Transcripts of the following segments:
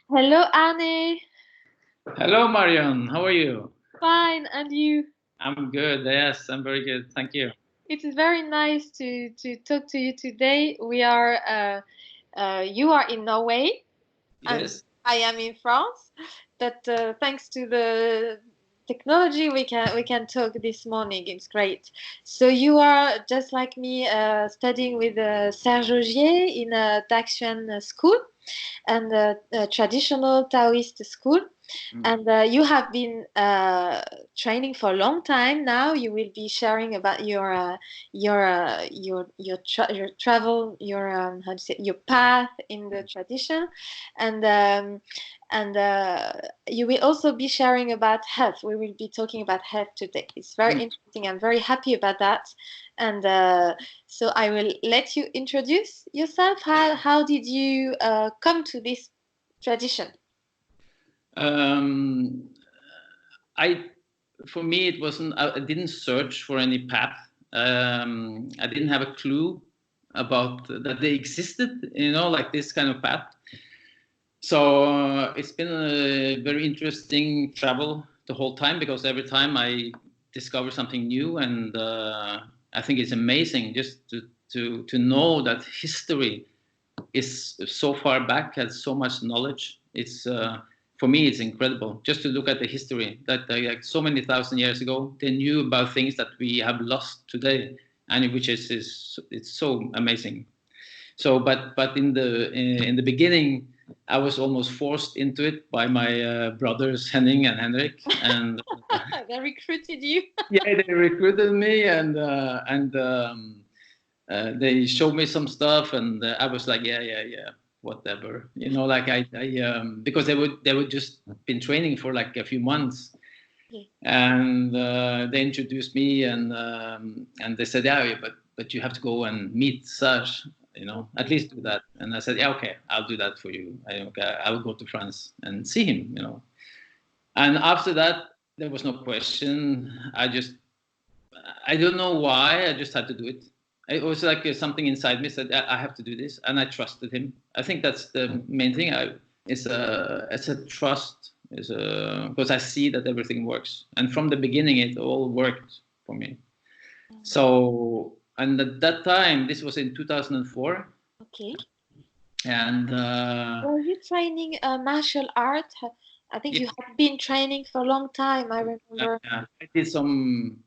Hello, Arne. Hello, Marion. How are you? Fine, and you? I'm good. Yes, I'm very good. Thank you. It is very nice to talk to you today. You are in Norway, and Yes. I am in France. But thanks to the technology, we can talk this morning. It's great. So you are just like me, studying with Serge Augier in a DaXuan school and a traditional Taoist school. Mm. And you have been training for a long time now. You will be sharing about your travel, your how to say, your path in the tradition, and you will also be sharing about health. We will be talking about health today. It's very Mm. interesting. I'm very happy about that, and so I will let you introduce yourself. How did you come to this tradition? Um, I, for me, it wasn't. I didn't search for any path. I didn't have a clue about that they existed. Like this kind of path. So it's been a very interesting travel the whole time because every time I discover something new, and I think it's amazing just to know that history is so far back, has so much knowledge. It's for me, it's incredible just to look at the history that like so many thousand years ago they knew about things that we have lost today, and which is it's so amazing. So, but in the beginning, I was almost forced into it by my brothers Henning and Henrik, and They recruited you. yeah, they recruited me, and they showed me some stuff, and I was like, yeah, whatever, like because they would just been training for like a few months, Okay. and they introduced me, and they said, yeah, but you have to go and meet Serge, at least do that. And I said, yeah, okay, I'll do that for you. I will go to France and see him. And after that, there was no question. I don't know why. I just had to do it. It was like something inside me said, I have to do this, and I trusted him. I think that's the main thing. It's a trust. Because I see that everything works, and from the beginning, it all worked for me. So, and at that time, this was in 2004, Okay. and Were you training martial art? I think yeah, you have been training for a long time. I remember. I did some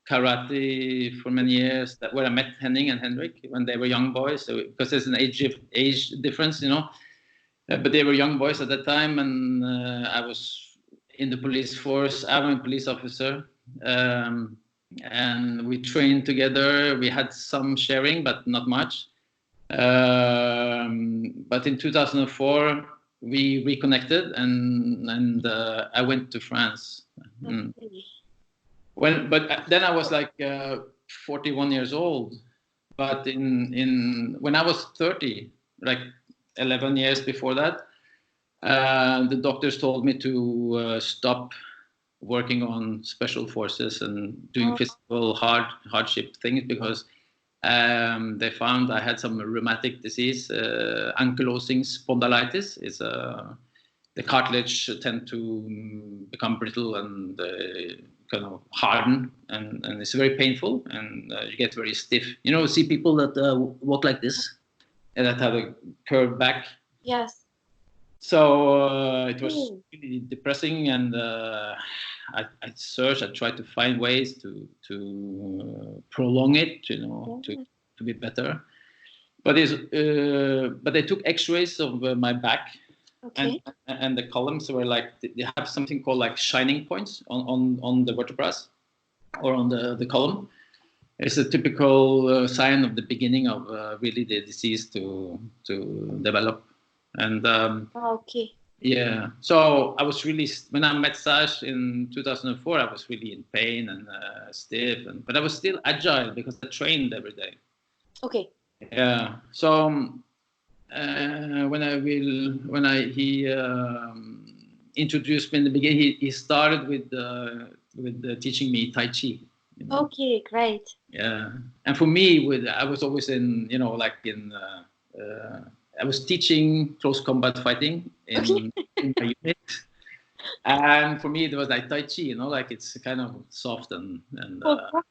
karate for many years. Where I met Henning and Henrik when they were young boys. So, because there's an age difference. But they were young boys at that time, and I was in the police force. I'm a police officer, um, and we trained together. We had some sharing, but not much. But in 2004, we reconnected, and I went to France. Mm. Okay. But then I was like 41 years old. But in when I was 30, like 11 years before that, the doctors told me to stop working on special forces and doing Oh, physical hardship things because they found I had some rheumatic disease, ankylosing spondylitis. The cartilage tend to become brittle and kind of harden, and it's very painful, and you get very stiff. See people that walk like this and that have a curved back. yes. So it was Mm. really depressing, and I searched. I tried to find ways to prolong it, Yeah. to be better. But they took X-rays of my back, and Okay. and the columns were like they have something called like shining points on the vertebrae or on the column. It's a typical sign of the beginning of really the disease to develop, and Okay. yeah. So I was really when I met Sash in 2004, I was really in pain and stiff, but I was still agile because I trained every day. Okay. Yeah. So when he introduced me in the beginning, he started with teaching me Tai Chi. Okay. Great. Yeah, and for me, I was always in I was teaching close combat fighting Okay. in my unit. And for me, it was like Tai Chi, you know, like it's kind of soft and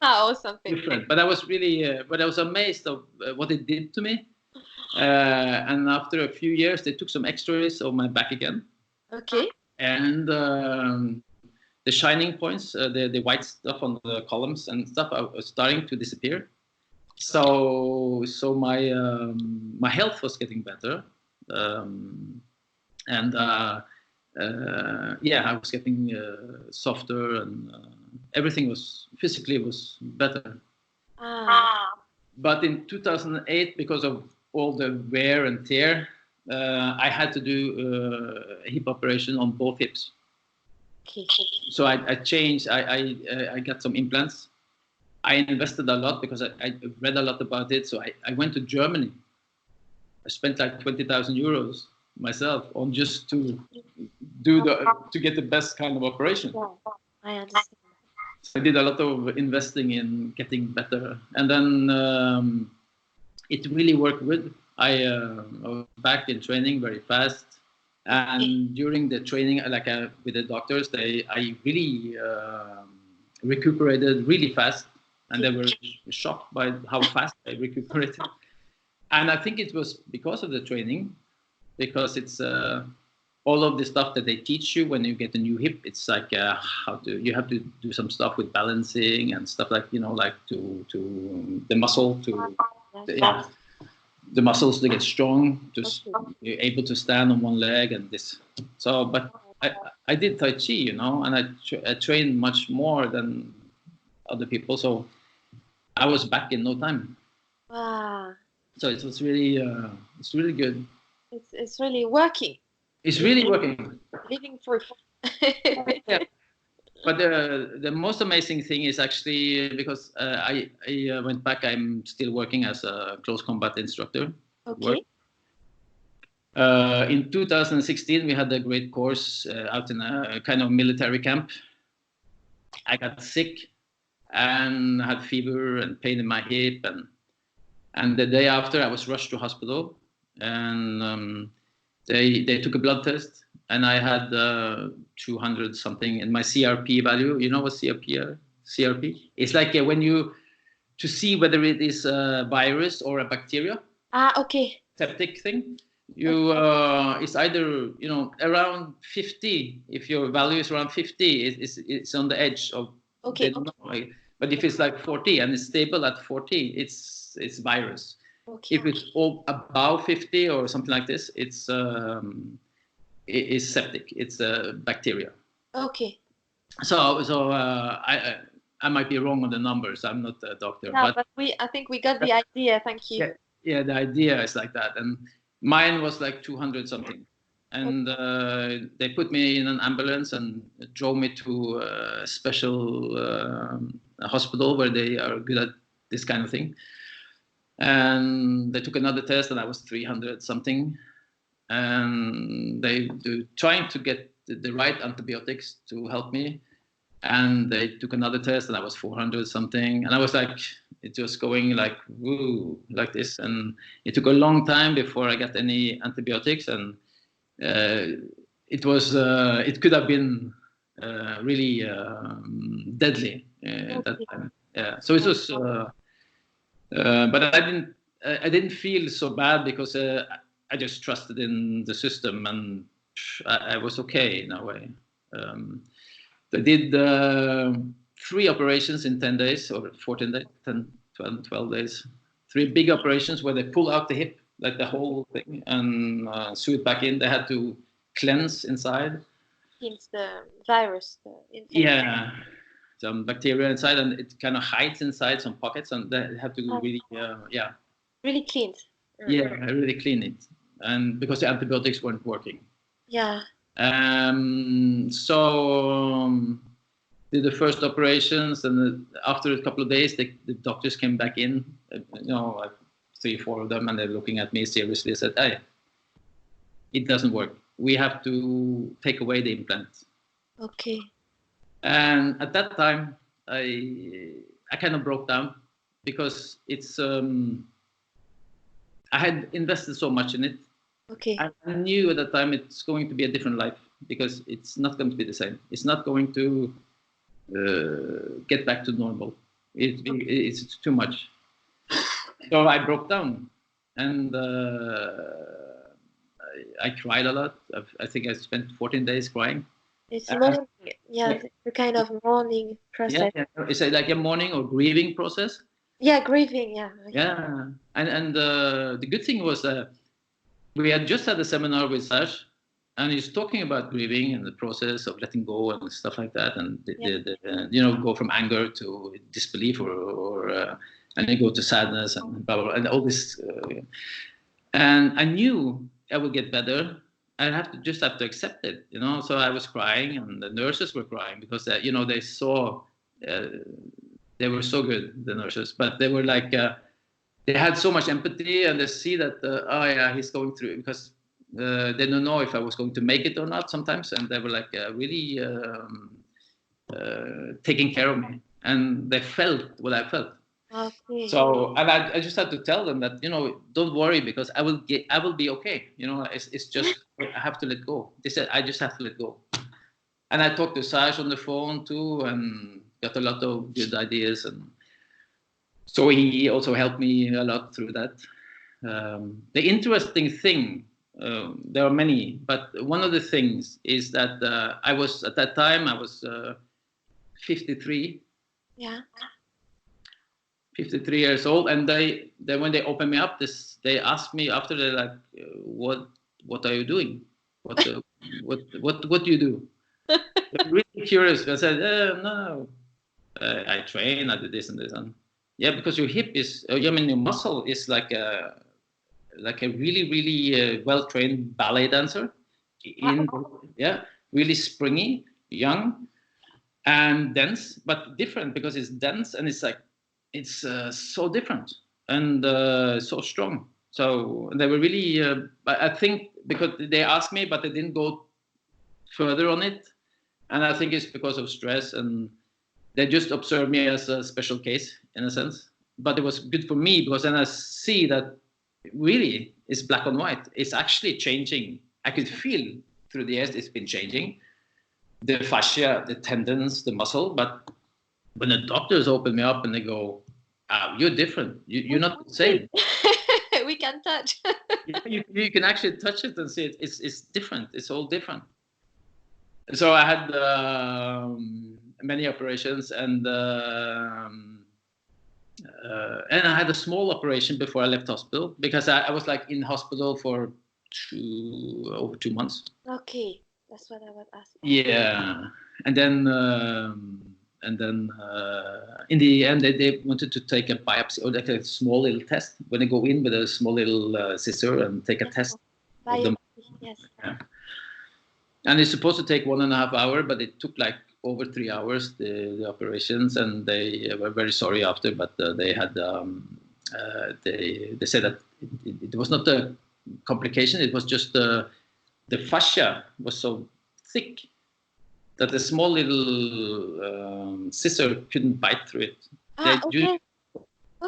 Wow, something different. But I was really, but I was amazed of what it did to me. And after a few years, they took some X-rays of my back again. Okay. And the shining points, the white stuff on the columns and stuff, was starting to disappear. So my health was getting better, and I was getting softer, and everything was physically was better. But in 2008, because of all the wear and tear, I had to do a hip operation on both hips. Okay. So I changed. I got some implants. I invested a lot because I read a lot about it. So I went to Germany. I spent like 20,000 euros myself on just to get the best kind of operation. Yeah, I understand. So I did a lot of investing in getting better, and then it really worked good. I was back in training very fast, and during the training, like with the doctors, I really recuperated really fast, and they were shocked by how fast I recuperated. And I think it was because of the training, because it's all of the stuff that they teach you when you get a new hip. It's like you have to do some stuff with balancing and stuff like, you know, like to the muscle the muscles to get strong, to you're able to stand on one leg and this. So, but I did Tai Chi, you know, and I trained much more than other people. So I was back in no time. Wow. So it was really, it's really good. It's really working. It's really working. Living proof. Yeah. But the most amazing thing is actually because I went back. I'm still working as a close combat instructor. Okay. In 2016, we had a great course out in a kind of military camp. I got sick and had fever and pain in my hip, and the day after, I was rushed to hospital, and they took a blood test. And I had 200 something in my CRP value. You know what CRP? It's like to see whether it is a virus or a bacteria. Okay. Septic thing. It's either, you know, around 50. If your value is around 50, it's on the edge of. Okay. But if it's like 40 and it's stable at 40, it's virus. Okay. If it's all above 50 or something like this, it's septic. It's bacteria. Okay. So I might be wrong on the numbers. I'm not a doctor. Yeah, but I think we got the idea. Thank you. Yeah, the idea is like that. And mine was like 200 something. And they put me in an ambulance and drove me to a special hospital where they are good at this kind of thing. And they took another test, and I was 300 something. And they trying to get the right antibiotics to help me. And they took another test, and I was 400 something. And I was like, it was going like, woo, like this. And it took a long time before I got any antibiotics. And it could have been really deadly at that time. Yeah. So it was, but I didn't feel so bad because I just trusted in the system, and I was okay in a way. They did 3 operations in 10 days or 14 days, 10, 12 days. 3 big operations where they pull out the hip, like the whole thing, and sew it back in. They had to cleanse inside. Cleanse the virus. Yeah, some bacteria inside, and it kind of hides inside some pockets, and they have to really, really clean. Yeah, really clean it, and because the antibiotics weren't working. Yeah. So did the first operations, and after a couple of days, the doctors came back in, like 3-4 of them, and they're looking at me seriously. Said, "Hey, it doesn't work. We have to take away the implant." Okay. And at that time, I kind of broke down because it's I had invested so much in it. Okay. I knew at that time it's going to be a different life. because it's not going to be the same. It's not going to get back to normal. It's too much. So I broke down, and I cried a lot. I think I spent 14 days crying. It's mourning, yeah, the kind of mourning process. Yeah. It's like a mourning or grieving process. Yeah, grieving, yeah. Yeah, and the good thing was we had just had a seminar with Serge, and he's talking about grieving and the process of letting go and stuff like that, and go from anger to disbelief, or and then go to sadness and blah blah, blah and all this. And I knew I would get better. I just have to accept it, So I was crying, and the nurses were crying because they saw. They were so good, the nurses, but they were like, they had so much empathy, and they see that, he's going through it, because they don't know if I was going to make it or not sometimes, and they were like really taking care of me, and they felt what I felt. Okay. So, and I just had to tell them that, don't worry, because I will be okay. It's just, I have to let go. They said, I just have to let go. And I talked to Serge on the phone too, and got a lot of good ideas, and so he also helped me a lot through that. The interesting thing, there are many, but one of the things is that I was 53. Yeah. 53 years old, and they when they opened me up, they asked me after, they're like, what are you doing? What do you do? I'm really curious. I said, no. I train, I do this and this, and because your hip is, your muscle is like a really, really well-trained ballet dancer, really springy, young, and dense, but different, because it's dense and it's like, it's so different and so strong. So they were really, I think, because they asked me, but they didn't go further on it, and I think it's because of stress, and they just observed me as a special case in a sense. But it was good for me, because then I see that really it's black and white. It's actually changing. I could feel through the years it's been changing. The fascia, the tendons, the muscle. But when the doctors open me up and they go, you're different. You're not the same. We can touch. you can actually touch it and see it. It's different. It's all different. So I had many operations, and I had a small operation before I left hospital, because I was like in hospital for over 2 months. Okay, that's what I was asking. Yeah, and then in the end they wanted to take a biopsy, or like a small little test, when they go in with a small little scissor and take a test. Biopsy, yes. Yeah. And it's supposed to take 1.5 hours, but it took like over 3 hours, the operations, and they were very sorry after. But they had they said that it was not a complication. It was just the fascia was so thick that the small little scissor couldn't bite through it.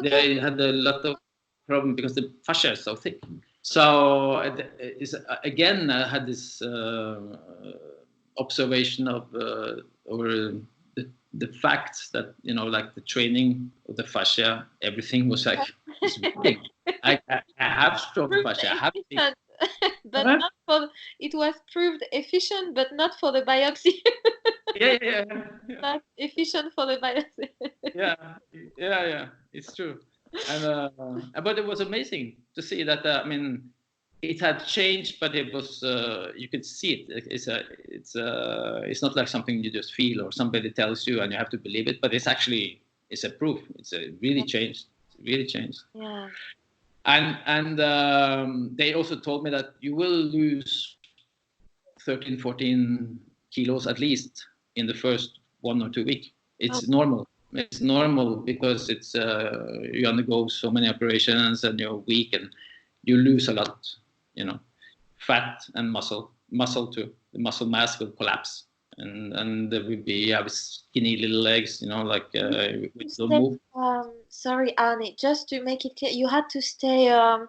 They had a lot of problem because the fascia is so thick. So again, I had this observation of over the facts that, like the training of the fascia, everything was like, I have strong fascia. I have but not for, it was proved efficient, but not for the biopsy. yeah. Not efficient for the biopsy. yeah, it's true. And but it was amazing to see that. It had changed, but it was you could see it. It's not like something you just feel or somebody tells you and you have to believe it. But it's a proof. It's really changed. Really changed. Yeah. And they also told me that you will lose 13, 14 kilos at least in the first 1 or 2 weeks. It's normal. It's normal because it's you undergo so many operations and you're weak and you lose a lot, fat and muscle too. The muscle mass will collapse and there will be skinny little legs, which don't move. Sorry, Arne, just to make it clear, you had to stay on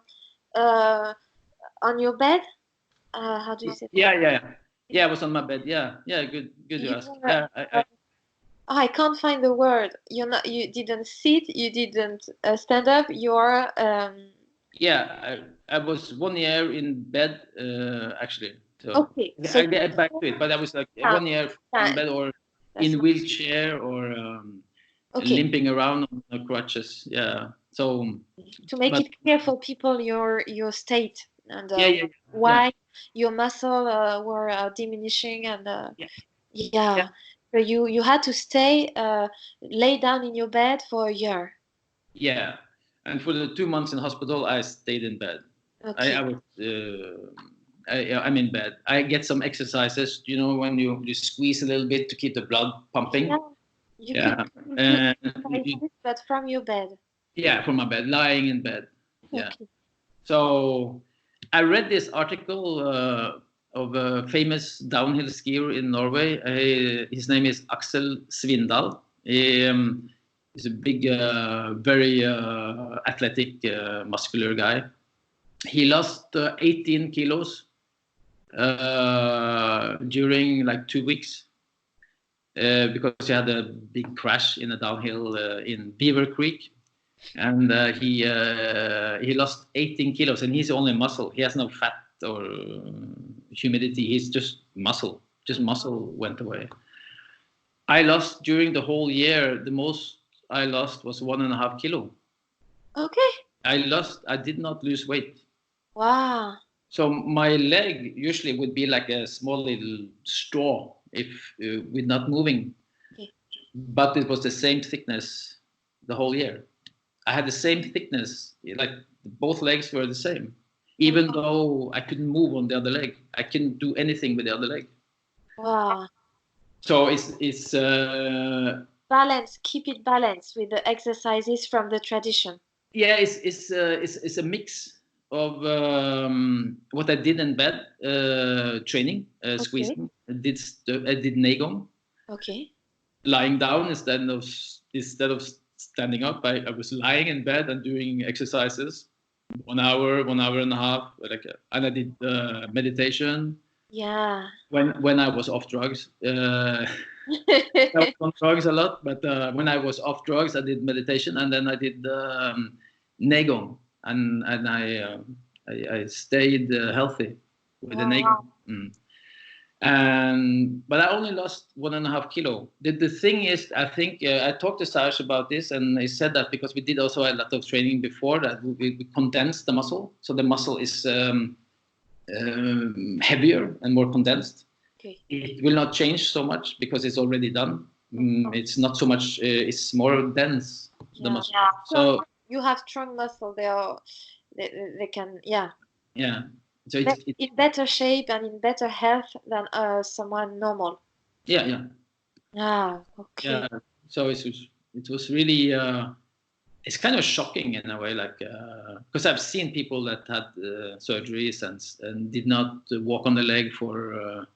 your bed. How do you say that? Yeah. Yeah, I was on my bed. Yeah, yeah, good you You asked. were, Yeah, I can't find the word. You didn't sit, you didn't stand up. You're yeah, I was 1 year in bed actually. So okay. So I get back to it, but I was like yeah, 1 year in yeah, bed or that's in nice. wheelchair or Okay. limping around on the crutches. Yeah. So, To make but it clear for people your state and yeah, yeah, yeah, why your muscle were diminishing and yeah, yeah, yeah. So you had to stay lay down in your bed for a year. yeah. And for the 2 months in hospital, I stayed in bed. I Okay. was. I'm in bed. I get some exercises. You know, when you squeeze a little bit to keep the blood Yeah. pumping. You Yeah, could do and exercises, but from your bed. yeah, from my bed, lying in bed. Yeah. Okay. So I read this article of a famous downhill skier in Norway. His name is Axel Svindal. He's a big, very athletic, muscular guy. He lost 18 kilos during like 2 weeks because he had a big crash in a downhill in Beaver Creek. And he lost 18 kilos, and he's only muscle. He has no fat or humidity. He's just muscle. Just muscle went away. I lost during the whole year. The most I lost was 1.5 kilo. Okay. I did not lose weight. Wow. So my leg usually would be like a small little straw if with not moving, Okay. but it was the same thickness the whole year. I had the same thickness, like both legs were the same, even though I couldn't move on the other leg. I couldn't do anything with the other leg. Wow. So it's Balance. Keep it balanced with the exercises from the tradition. yeah, it's a mix of what I did in bed, training, Okay. squeezing. I did Negon, Okay. lying down instead of standing up. I was lying in bed and doing exercises, 1 hour, 1 hour and a half, like, and I did meditation. Yeah. When I was off drugs, I was on drugs a lot, but when I was off drugs, I did meditation, and then I did Negon, and I stayed healthy with the Negon. Mm. And but I only lost 1.5 kilo. The thing is, I think I talked to Serge about this, and he said that because we did also a lot of training before that we condensed the muscle, so the muscle is heavier and more condensed. Okay. It will not change so much because it's already done. It's not so much. It's more dense, the muscle. Yeah. So you have strong muscle. They can yeah. So it's in better shape and in better health than someone normal. Yeah. Ah, okay. Yeah. So it was really. It's kind of shocking in a way, like because I've seen people that had surgeries and did not walk on the leg for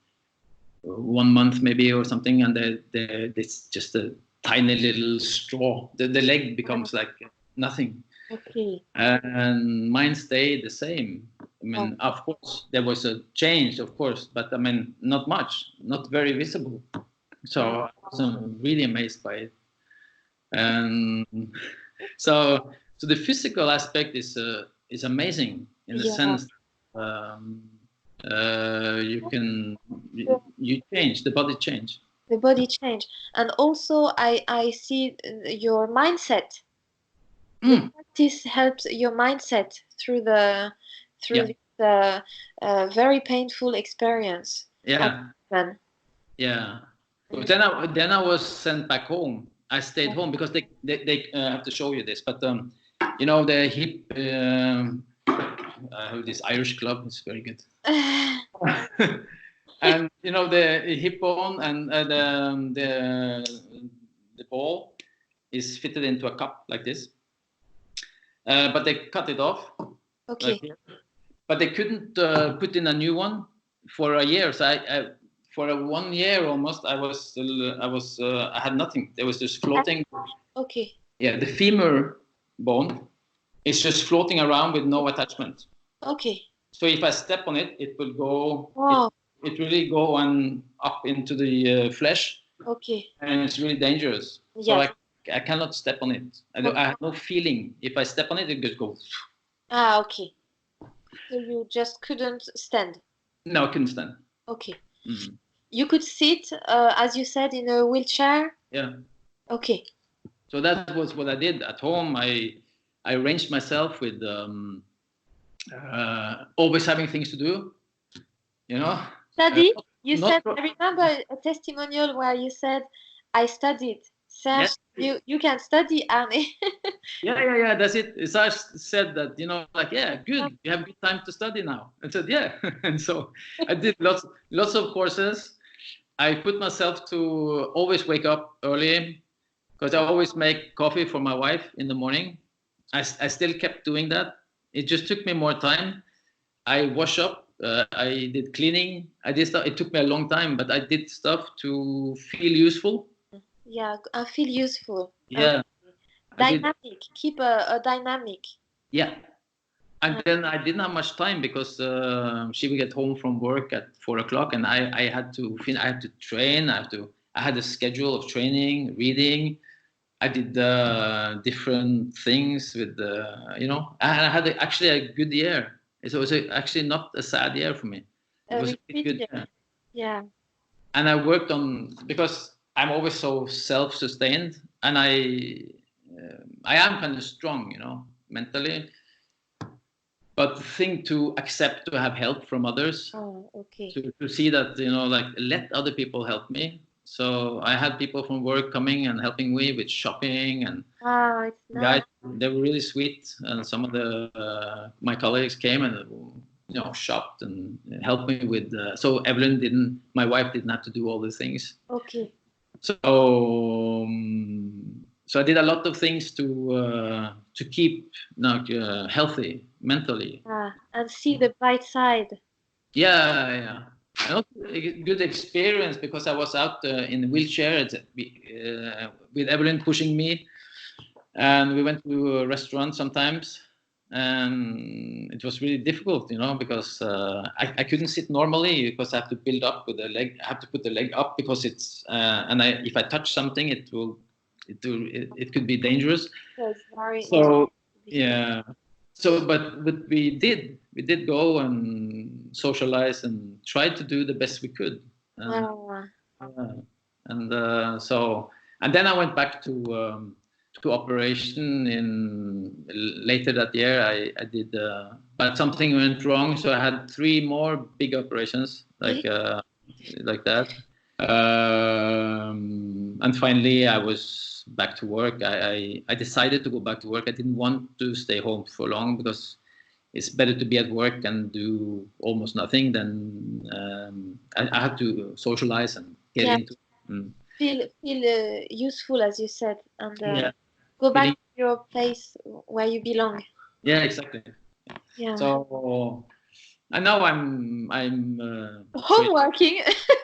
1 month maybe or something, and it's just a tiny little straw. The leg becomes like nothing. Okay. And mine stayed the same. I mean, of course, there was a change, of course, but I mean, not much, not very visible. So I was really amazed by it. And so the physical aspect is amazing in the sense you change, the body change. The body change, and also I see your mindset. The practice helps your mindset through this very painful experience. Yeah. Yeah. But then I was sent back home. I stayed home because they have to show you this, but you know, the hip this Irish club is very good. And you know, the hip bone and the ball is fitted into a cup like this, but they cut it off. Okay. Like, but they couldn't put in a new one for a year. So I for 1 year almost, I had nothing. There was just floating. Okay. Yeah, the femur bone is just floating around with no attachment. Okay. So if I step on it, it will go. Wow. it really go on up into the flesh. Okay. And it's really dangerous. Yes. So I cannot step on it. I have no feeling. If I step on it, it just goes. Ah, okay. So you just couldn't stand? No, I couldn't stand. Okay. Mm-hmm. You could sit, as you said, in a wheelchair? Yeah. Okay. So that was what I did at home. I arranged myself with always having things to do, you know. Study? You said, I remember a testimonial where you said, I studied. Serge, yes. you can study, Arne. yeah, that's it. Serge said that, you know, like, yeah, good, you have good time to study now. I said, yeah. And so I did lots of courses. I put myself to always wake up early, because I always make coffee for my wife in the morning. I still kept doing that. It just took me more time. I wash up, I did cleaning, I did stuff. It took me a long time, but I did stuff to feel useful. Yeah, I feel useful. Yeah. Dynamic, keep a dynamic. Yeah. And then I didn't have much time because she would get home from work at 4 o'clock, and I had to train. I had a schedule of training, reading. I did different things with you know. I had actually a good year. It was actually not a sad year for me. It was a good year. Yeah. And I worked on, because I'm always so self-sustained, and I am kind of strong, you know, mentally. But the thing to accept to have help from others, okay. to see that, you know, like, let other people help me. So I had people from work coming and helping me with shopping, and it's nice. guys, they were really sweet. And some of my colleagues came and, you know, shopped and helped me with. So my wife didn't have to do all the things. Okay. So I did a lot of things to keep healthy mentally. And see the bright side. Yeah. And also a good experience, because I was out in a wheelchair with Evelyn pushing me, and we went to a restaurant sometimes, and it was really difficult, you know, because I couldn't sit normally, because I have to build up with the leg. I have to put the leg up, because it's if I touch something, it could be dangerous. So yeah. So, but we did go and socialize and try to do the best we could. And then I went back to operation later that year. I did, but something went wrong, so I had 3 more big operations like that. And finally, I was back to work. I decided to go back to work. I didn't want to stay home for long, because it's better to be at work and do almost nothing than I had to socialize and get into feel useful, as you said, and go back to your place where you belong. Yeah, exactly. Yeah. So. And now I'm home working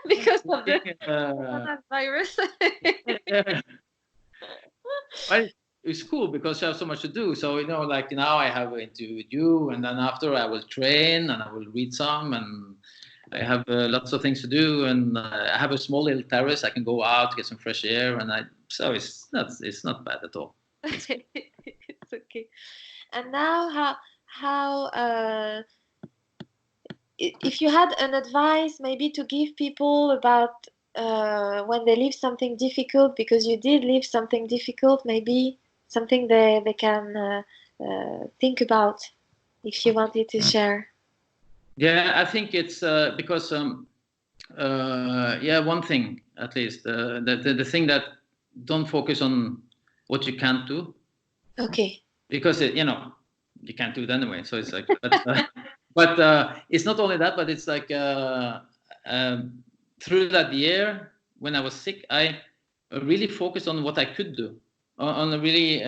because of the coronavirus. Well, it's cool because you have so much to do. So, you know, like now I have an interview with you, and then after I will train and I will read some, and I have lots of things to do, and I have a small little terrace. I can go out, get some fresh air, and so it's not bad at all. It's okay. And now how if you had an advice maybe to give people about when they live something difficult, because you did live something difficult, maybe something they can think about, if you wanted to share. Yeah, I think it's because one thing at least, the thing that don't focus on what you can't do. Okay. Because you know, you can't do it anyway, so it's like but it's not only that, but it's like through that year when I was sick, I really focused on what I could do, on really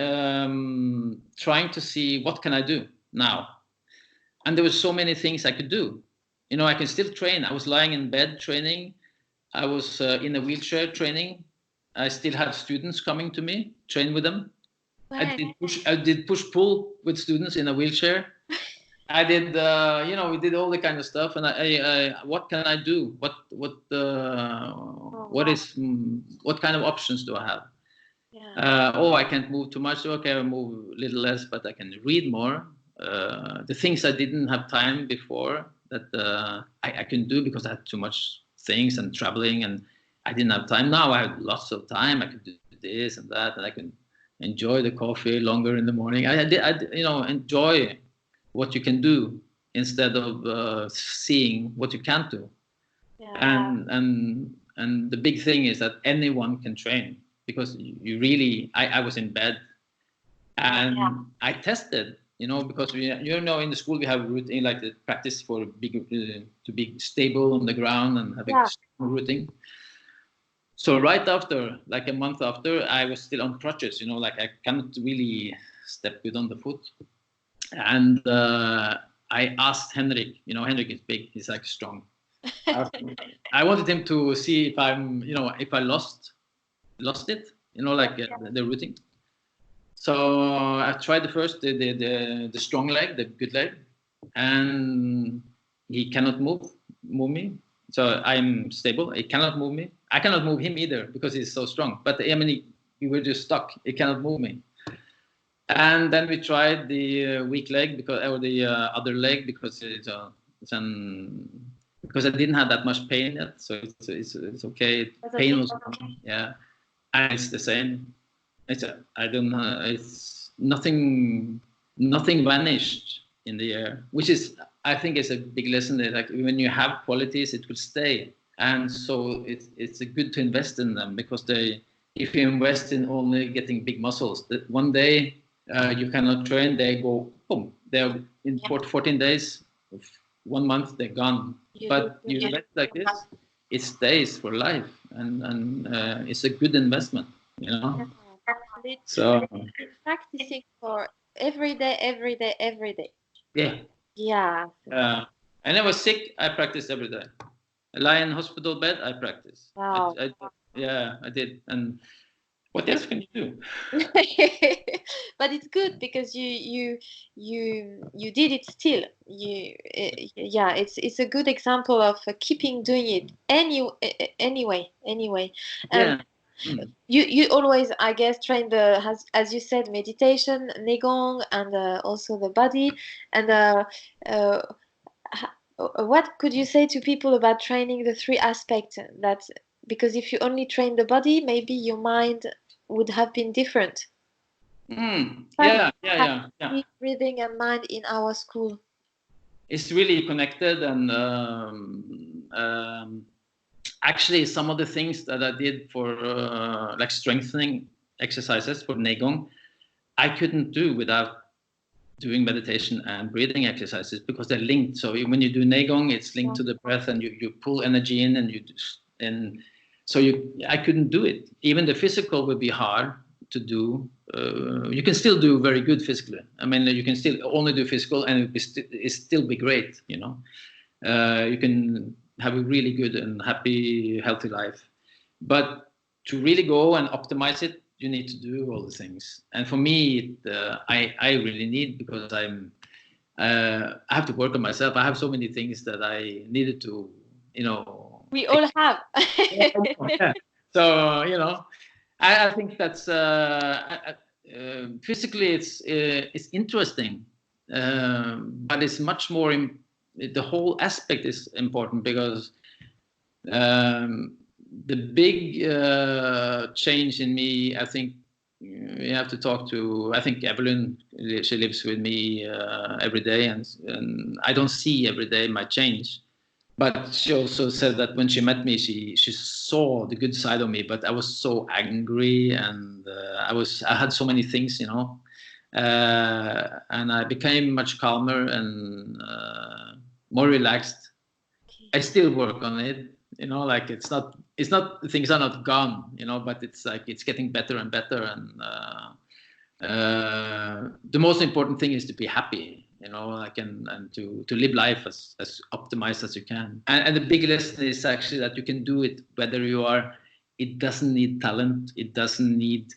trying to see what can I do now. And there were so many things I could do. You know, I can still train. I was lying in bed training. I was in a wheelchair training. I still had students coming to me, train with them. I did push-pull with students in a wheelchair. I did, we did all the kind of stuff, and what can I do? What kind of options do I have? Yeah. I can't move too much. Okay, I'll move a little less, but I can read more. The things I didn't have time before that I can do because I had too much things and traveling, and I didn't have time. Now I have lots of time. I can do this and that, and I can enjoy the coffee longer in the morning. I enjoy what you can do instead of seeing what you can't do. Yeah. And the big thing is that anyone can train, because you really, I was in bed and I tested, because in the school we have routine, like the practice for to be stable on the ground and having routine. So right after, like a month after, I was still on crutches, like I cannot really step good on the foot. And I asked Henrik, Henrik is big, he's like strong. I wanted him to see if if I lost it, the routine. So I tried the first, the strong leg, the good leg, and he cannot move me. So I'm stable. He cannot move me. I cannot move him either because he's so strong. But we were just stuck. He cannot move me. And then we tried the weak leg or the other leg because because I didn't have that much pain yet, so it's okay. Pain was and it's the same. It's nothing vanished in the air, which is, I think, is a big lesson. That like when you have qualities, it will stay, and so it's good to invest in them, because if you invest in only getting big muscles, that one day you cannot train, they go boom, they're in 14 days, 1 month, they're gone. But you invest like this, it stays for life, and it's a good investment, So it's practicing for every day. Yeah. And I was sick, I practiced every day. I lie in hospital bed, I practice. Wow. I did. And what else can you do? But it's good because you did it still. It's a good example of keeping doing it anyway. You always, I guess, train as you said, meditation, Negong, and also the body. And what could you say to people about training the three aspects? Because if you only train the body, maybe your mind would have been different. Breathing and mind in our school. It's really connected, and actually some of the things that I did for like strengthening exercises for Negong, I couldn't do without doing meditation and breathing exercises, because they're linked. So when you do Negong, it's linked to the breath, and you pull energy in, and so I couldn't do it. Even the physical would be hard to do. You can still do very good physically. I mean, you can still only do physical, and it still be great. You can have a really good and happy, healthy life. But to really go and optimize it, you need to do all the things. And for me, I really need, because I have to work on myself. I have so many things that I needed to, We all have. So, I think that's physically it's interesting, but it's much more. The whole aspect is important, because the big change in me, I think you have to talk to. I think Evelyn, she lives with me every day, and I don't see every day my change. But she also said that when she met me, she saw the good side of me. But I was so angry, and I had so many things, and I became much calmer and more relaxed. I still work on it, like it's not things are not gone, but it's like it's getting better and better. And the most important thing is to be happy. And to live life as optimized as you can. And the big lesson is actually that you can do it whether you are. It doesn't need talent. It doesn't need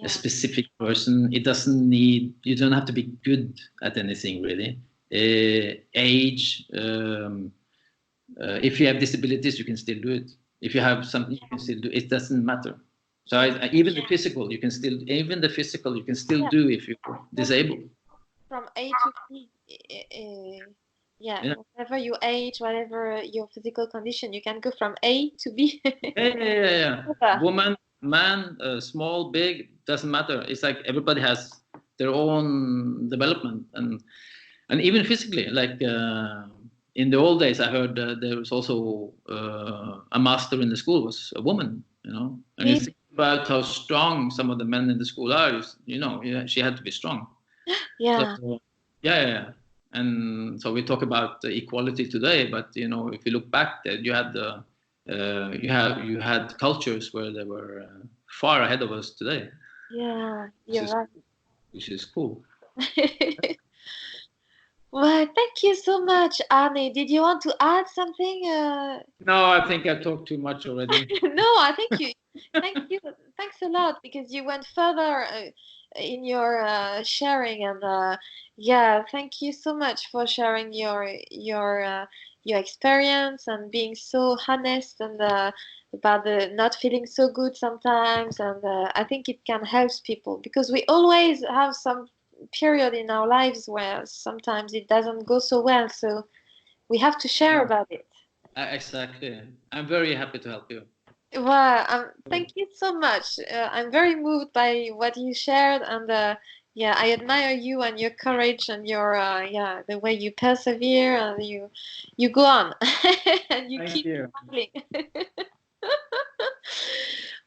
a specific person. It doesn't need. You don't have to be good at anything really. age. If you have disabilities, you can still do it. If you have something, you can still do it. It doesn't matter. So even the physical, you can still do if you're disabled. From A to B. Yeah, whatever your age, whatever your physical condition, you can go from A to B. Yeah. Woman, man, small, big, doesn't matter. It's like everybody has their own development, and even physically. Like in the old days, I heard there was also a master in the school was a woman. And you think about how strong some of the men in the school are. She had to be strong. Yeah. So, yeah. And so we talk about equality today, but if you look back, that you had cultures where they were far ahead of us today. Yeah, you're right. Which is cool. Well, thank you so much, Arne. Did you want to add something? No, I think I talked too much already. No, I think you. Thank you. Thanks a lot, because you went further in your sharing, and yeah, thank you so much for sharing your experience and being so honest, and about the not feeling so good sometimes, and I think it can help people, because we always have some period in our lives where sometimes it doesn't go so well, so we have to share about it. Exactly. I'm very happy to help you. Well, thank you so much. I'm very moved by what you shared, and yeah, I admire you and your courage and your the way you persevere, and you go on and you keep traveling.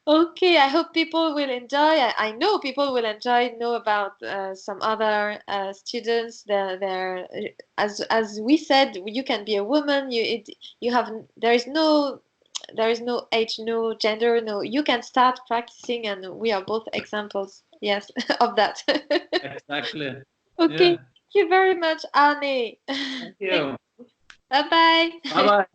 Okay, I hope people will enjoy. I know people will know about some other students. As we said, you can be a woman. There is no age, no gender, no. You can start practicing, and we are both examples. Yes, of that. Exactly. Okay, Yeah. thank you very much, Arne. Thank you. Bye bye. Bye bye.